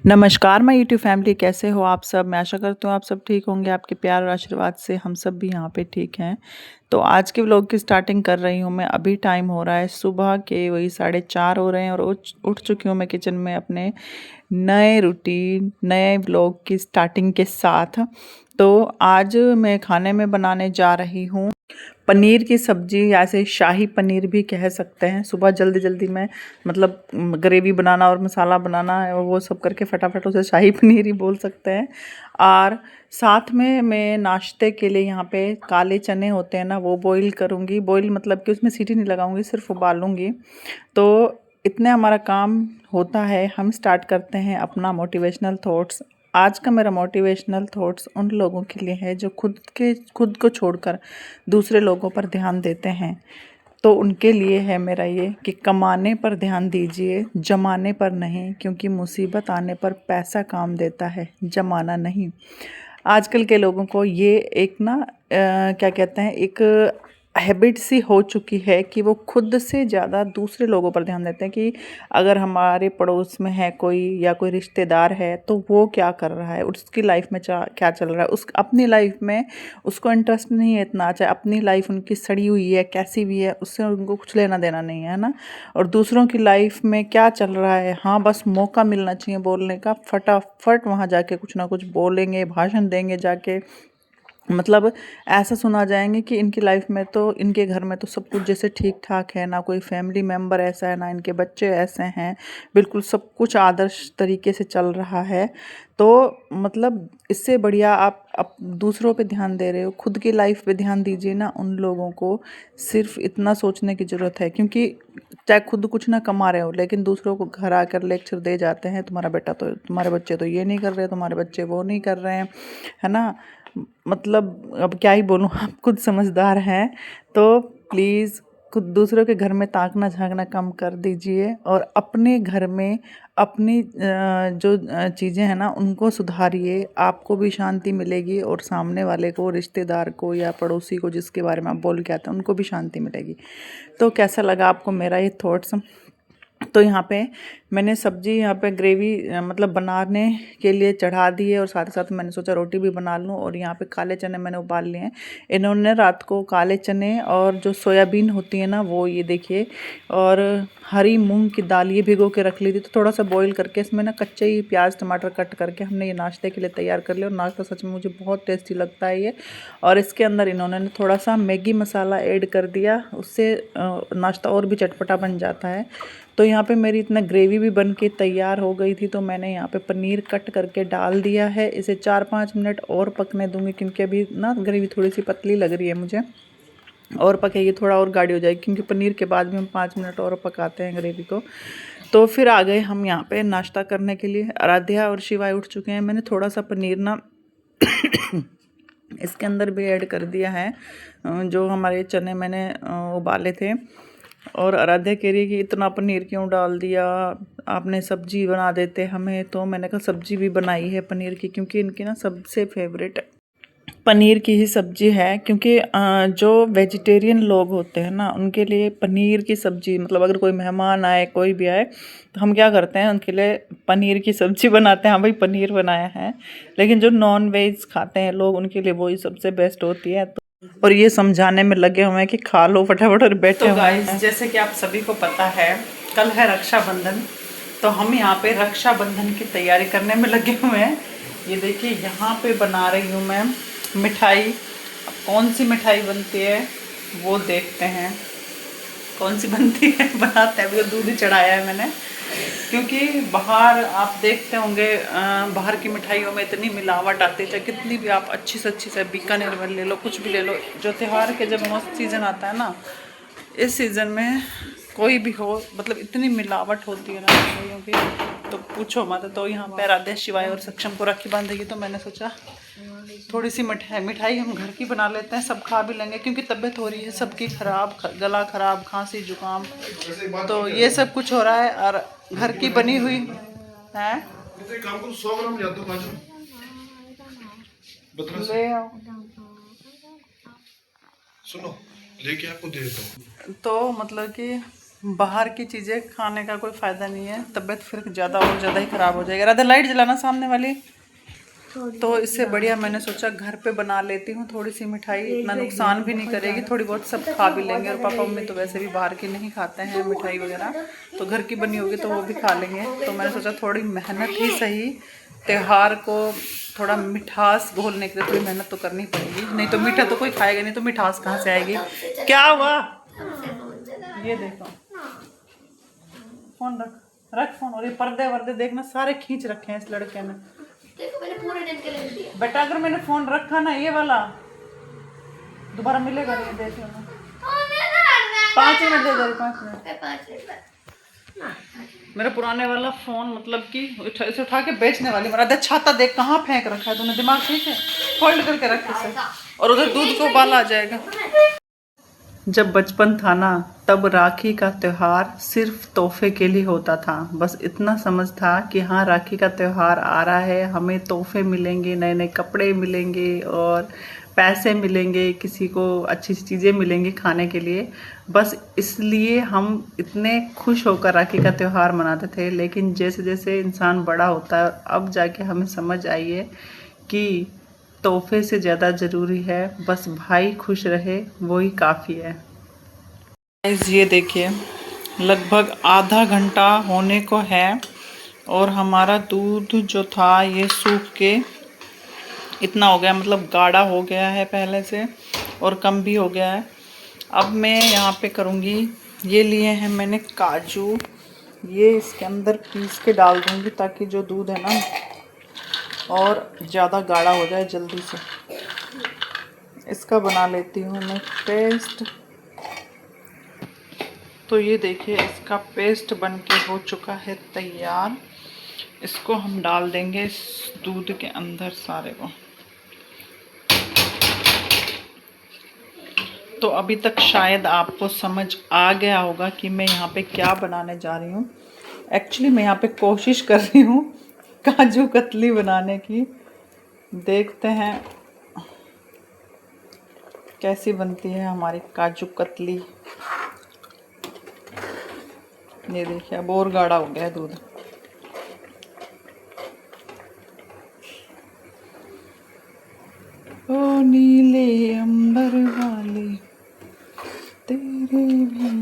नमस्कार मैं YouTube family, कैसे हो आप सब। मैं आशा करती हूँ आप सब ठीक होंगे। आपके प्यार और आशीर्वाद से हम सब भी यहाँ पे ठीक हैं। तो आज के व्लॉग की स्टार्टिंग कर रही हूँ मैं। अभी टाइम हो रहा है सुबह के वही 4:30 हो रहे हैं और उठ चुकी हूँ मैं किचन में अपने नए रूटीन नए व्लॉग की स्टार्टिंग के साथ। तो आज मैं खाने में बनाने जा रही हूँ पनीर की सब्जी, या ऐसे शाही पनीर भी कह सकते हैं। सुबह जल्दी जल्दी में मतलब ग्रेवी बनाना और मसाला बनाना है, वो सब करके फटाफट उसे शाही पनीर ही बोल सकते हैं। और साथ में मैं नाश्ते के लिए यहाँ पे काले चने होते हैं ना, वो बॉईल करूँगी। बॉईल मतलब कि उसमें सीटी नहीं लगाऊंगी, सिर्फ उबालूंगी। तो इतने हमारा काम होता है। हम स्टार्ट करते हैं अपना मोटिवेशनल थॉट्स। आज का मेरा मोटिवेशनल थॉट्स उन लोगों के लिए है जो खुद को छोड़कर दूसरे लोगों पर ध्यान देते हैं। तो उनके लिए है मेरा ये कि कमाने पर ध्यान दीजिए, जमाने पर नहीं, क्योंकि मुसीबत आने पर पैसा काम देता है, जमाना नहीं। आजकल के लोगों को ये एक ना क्या कहते हैं, एक हैबिट सी हो चुकी है कि वो खुद से ज़्यादा दूसरे लोगों पर ध्यान देते हैं कि अगर हमारे पड़ोस में है कोई या कोई रिश्तेदार है तो वो क्या कर रहा है, उसकी लाइफ में क्या चल रहा है। उस अपनी लाइफ में उसको इंटरेस्ट नहीं है इतना, चाहे अपनी लाइफ उनकी सड़ी हुई है कैसी भी है, उससे उनको कुछ लेना देना नहीं है ना। और दूसरों की लाइफ में क्या चल रहा है, हाँ बस मौका मिलना चाहिए बोलने का, फटाफट वहाँ जाके कुछ ना कुछ बोलेंगे, भाषण देंगे जाके। मतलब ऐसा सुना जाएंगे कि इनकी लाइफ में तो, इनके घर में तो सब कुछ जैसे ठीक ठाक है, ना कोई फैमिली मेम्बर ऐसा है, ना इनके बच्चे ऐसे हैं, बिल्कुल सब कुछ आदर्श तरीके से चल रहा है। तो मतलब इससे बढ़िया आप दूसरों पे ध्यान दे रहे हो, खुद की लाइफ पे ध्यान दीजिए ना। उन लोगों को सिर्फ इतना सोचने की ज़रूरत है, क्योंकि चाहे खुद कुछ ना कमा रहे हो लेकिन दूसरों को घर आकर लेक्चर दे जाते हैं, तुम्हारा बेटा तो, तुम्हारे बच्चे तो ये नहीं कर रहे, तुम्हारे बच्चे वो नहीं कर रहे हैं, है ना। मतलब अब क्या ही बोलूँ, आप खुद समझदार हैं। तो प्लीज़ खुद दूसरों के घर में ताकना झांकना कम कर दीजिए और अपने घर में अपनी जो चीज़ें हैं ना उनको सुधारिए। आपको भी शांति मिलेगी और सामने वाले को, रिश्तेदार को या पड़ोसी को जिसके बारे में आप बोल के आते हैं, उनको भी शांति मिलेगी। तो कैसा लगा आपको मेरा ये थॉट्स। तो यहाँ पे मैंने सब्जी, यहाँ पे ग्रेवी मतलब बनाने के लिए चढ़ा दी है और साथ ही साथ मैंने सोचा रोटी भी बना लूँ। और यहाँ पे काले चने मैंने उबाल लिए हैं। इन्होंने रात को काले चने और जो सोयाबीन होती है ना वो, ये देखिए, और हरी मूंग की दाल ये भिगो के रख ली थी। तो थोड़ा सा बॉईल करके इसमें ना कच्चे ही प्याज टमाटर कट करके हमने ये नाश्ते के लिए तैयार कर लिया। और नाश्ता सच में मुझे बहुत टेस्टी लगता है ये। और इसके अंदर इन्होंने थोड़ा सा मैगी मसाला ऐड कर दिया, उससे नाश्ता और भी चटपटा बन जाता है। तो यहाँ पे मेरी इतना ग्रेवी भी बन के तैयार हो गई थी। तो मैंने यहाँ पे पनीर कट करके डाल दिया है। इसे 4-5 मिनट और पकने दूंगी, क्योंकि अभी ना ग्रेवी थोड़ी सी पतली लग रही है मुझे। और पकेगी, थोड़ा और गाढ़ी हो जाएगी, क्योंकि पनीर के बाद भी हम 5 मिनट और पकाते हैं ग्रेवी को। तो फिर आ गए हम यहाँ पे नाश्ता करने के लिए। आराध्या और शिवाय उठ चुके हैं। मैंने थोड़ा सा पनीर ना इसके अंदर भी ऐड कर दिया है, जो हमारे चने मैंने उबाले थे। और आराध्या कह रही है कि इतना पनीर क्यों डाल दिया, आपने सब्जी बना देते हमें। तो मैंने कहा सब्जी भी बनाई है पनीर की, क्योंकि इनकी ना सबसे फेवरेट पनीर की ही सब्जी है। क्योंकि जो वेजिटेरियन लोग होते हैं ना उनके लिए पनीर की सब्जी, मतलब अगर कोई मेहमान आए, कोई भी आए, तो हम क्या करते हैं उनके लिए पनीर की सब्जी बनाते हैं। हाँ भाई पनीर बनाया है। लेकिन जो नॉन वेज खाते हैं लोग, उनके लिए वही सबसे बेस्ट होती है। तो और ये समझाने में लगे हुए हैं कि खा लो फटाफट और बैठे हुए हैं। जैसे कि आप सभी को पता है कल है रक्षाबंधन। तो हम यहाँ पे रक्षाबंधन की तैयारी करने में लगे हुए हैं। ये देखिए यहाँ पे बना रही हूँ मैं मिठाई। अब कौन सी मिठाई बनती है वो देखते हैं, कौन सी बनती है बनाते हैं। अभी तो दूध ही चढ़ाया है मैंने, क्योंकि बाहर आप देखते होंगे बाहर की मिठाइयों में इतनी मिलावट आती है। चाहे कितनी भी आप अच्छी से अच्छी से बीकानेर में ले लो, कुछ भी ले लो, जो त्यौहार के जब मस्त सीज़न आता है ना, इस सीज़न में कोई भी हो, मतलब इतनी मिलावट होती है ना मिठाइयों की, तो पूछो मत। तो यहाँ पे राधे शिवाय और सक्षम को राखी बांधेगी, तो मैंने सोचा थोड़ी सी मिठाई हम घर की बना लेते हैं, सब खा भी लेंगे। क्योंकि तबीयत हो रही है सबकी ख़राब, गला ख़राब, खांसी जुकाम, तो ये सब कुछ हो रहा है। और घर की बनी हुई है। ले आओ, सुनो लेके आपको दे देता हूँ। तो मतलब कि बाहर की चीज़ें खाने का कोई फ़ायदा नहीं है, तबीयत फिर ज़्यादा और ज़्यादा ही ख़राब हो जाएगी। राधा लाइट जलाना सामने वाली। तो इससे बढ़िया मैंने सोचा घर पे बना लेती हूँ थोड़ी सी मिठाई, इतना नुकसान भी नहीं करेगी, थोड़ी बहुत सब खा भी लेंगे। और पापा मम्मी तो वैसे भी बाहर की नहीं खाते हैं मिठाई वगैरह, तो घर की बनी होगी तो वो भी खा लेंगे। तो मैंने सोचा थोड़ी मेहनत ही सही, त्यौहार को थोड़ा मिठास घोलने के लिए थोड़ी मेहनत तो करनी पड़ेगी, नहीं तो मीठा तो कोई खाएगा नहीं, तो मिठास कहाँ से आएगी। क्या हुआ? ये देखो फोन रख, रख फोन। और ये पर्दे वर्दे देखना सारे खींच रखे हैं इस लड़के ने। देखो मैंने पूरे दिन के लिए दिया बेटा, अगर मैंने फोन रखा ना ये वाला, दोबारा मिलेगा नहीं। देख लो 5 मिनट दे दे, 5 मिनट। 5 मिनट मेरा पुराने वाला फोन मतलब कि इसे उठा के बेचने वाली मरा। छाता देख कहाँ फेंक रखा है तूने, दिमाग ठीक है? फोल्ड करके रख इसे, और उधर दूध को उबाल आ जाएगा। जब बचपन था ना, तब राखी का त्योहार सिर्फ तोहफे के लिए होता था। बस इतना समझ था कि हाँ राखी का त्योहार आ रहा है, हमें तोहफे मिलेंगे, नए नए कपड़े मिलेंगे और पैसे मिलेंगे, किसी को अच्छी सी चीज़ें मिलेंगी खाने के लिए। बस इसलिए हम इतने खुश होकर राखी का त्योहार मनाते थे। लेकिन जैसे जैसे इंसान बड़ा होता है, अब जाके हमें समझ आई है कि तोहफे से ज़्यादा ज़रूरी है बस भाई खुश रहे, वही काफ़ी है। गाइस ये देखिए, लगभग आधा घंटा होने को है और हमारा दूध जो था ये सूख के इतना हो गया, मतलब गाढ़ा हो गया है पहले से और कम भी हो गया है। अब मैं यहाँ पे करूँगी, ये लिए हैं मैंने काजू, ये इसके अंदर पीस के डाल दूँगी ताकि जो दूध है ना और ज़्यादा गाढ़ा हो जाए जल्दी से। इसका बना लेती हूँ मैं पेस्ट। तो ये देखिए इसका पेस्ट बन के हो चुका है तैयार। इसको हम डाल देंगे इस दूध के अंदर सारे को। तो अभी तक शायद आपको समझ आ गया होगा कि मैं यहाँ पे क्या बनाने जा रही हूँ। एक्चुअली मैं यहाँ पे कोशिश कर रही हूँ काजू कतली बनाने की। देखते हैं कैसी बनती है हमारी काजू कतली। ये देखिए अब और गाढ़ा हो गया है दूध। ओ नीले अंबर वाले तेरे भी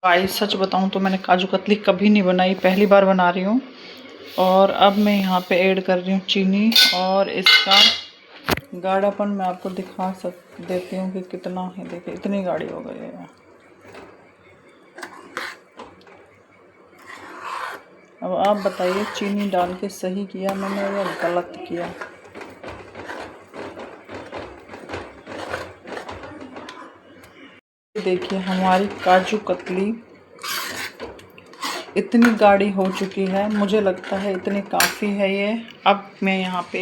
भाई, सच बताऊं तो मैंने काजू कतली कभी नहीं बनाई, पहली बार बना रही हूँ। और अब मैं यहाँ पे ऐड कर रही हूँ चीनी, और इसका गाढ़ापन मैं आपको दिखा देती हूँ कि कितना है। देखिए इतनी गाढ़ी हो गई है। अब आप बताइए चीनी डाल के सही किया मैंने या गलत किया। देखिए हमारी काजू कतली इतनी गाढ़ी हो चुकी है, मुझे लगता है इतनी काफ़ी है ये। अब मैं यहाँ पे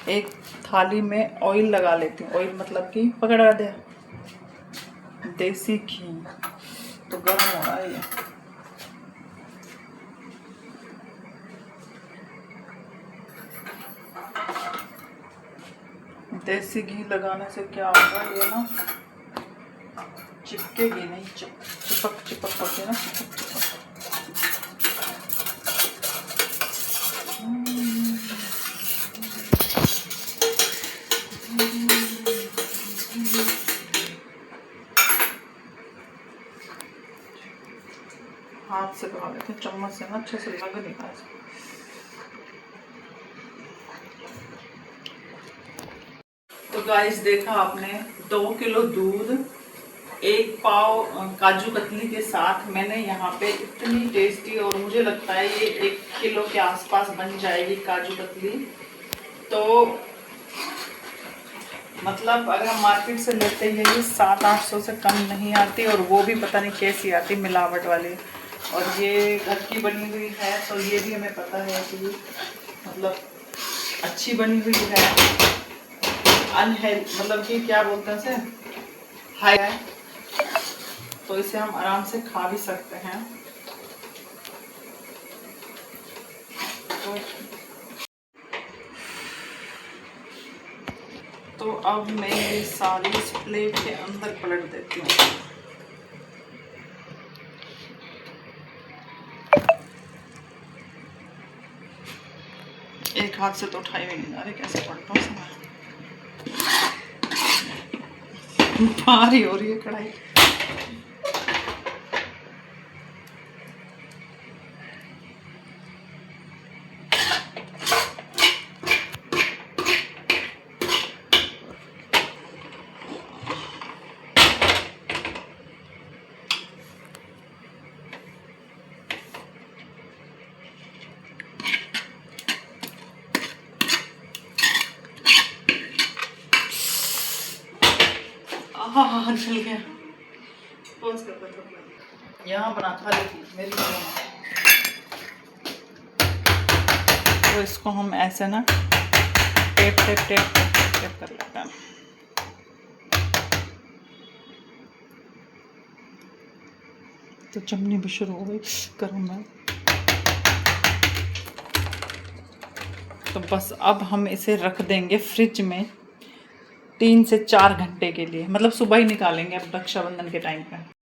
एक थाली में ऑयल लगा लेती हूँ। ऑयल मतलब कि पकड़ा दे, देसी घी। तो गर्म हो रहा है ये। देसी घी लगाने से क्या होगा, ये ना चिपकेगी नहीं, चिपक चिपक होती है ना, चिपक चिपक। हाथ से लगा लेते हैं, चम्मच से ना अच्छे से लग नहीं रहा है। तो गाइस देखा आपने, 2 किलो दूध, 1 पाव काजू कतली के साथ मैंने यहाँ पे इतनी टेस्टी, और मुझे लगता है ये 1 किलो के आसपास बन जाएगी काजू कतली। तो मतलब अगर हम मार्केट से लेते हैं ये 700-800 से कम नहीं आती, और वो भी पता नहीं कैसी आती, मिलावट वाली। और ये घर की बनी हुई है तो ये भी हमें पता है कि मतलब अच्छी बनी हुई है, अनहेल्थ मतलब कि क्या बोलते हैं उसे, हाई है, तो इसे हम आराम से खा भी सकते हैं। तो अब मैं ये सारी इस प्लेट के अंदर पलट देती हूँ। एक हाथ से तो उठाई भी नहीं जा रही, कैसे पलटूं इसमें। भारी हो रही है कढ़ाई। हाँ जल गया। पॉज कर दो थोड़ा। यहाँ बना था मेरी तो इसको हम ऐसे ना tape tape tape tape tape tape कर लेते हैं। तो चमनी भी शुरू हो गई गर्म है। तो बस अब हम इसे रख देंगे फ्रिज में 3 से 4 घंटे के लिए, मतलब सुबह ही निकालेंगे अब रक्षाबंधन के टाइम पे।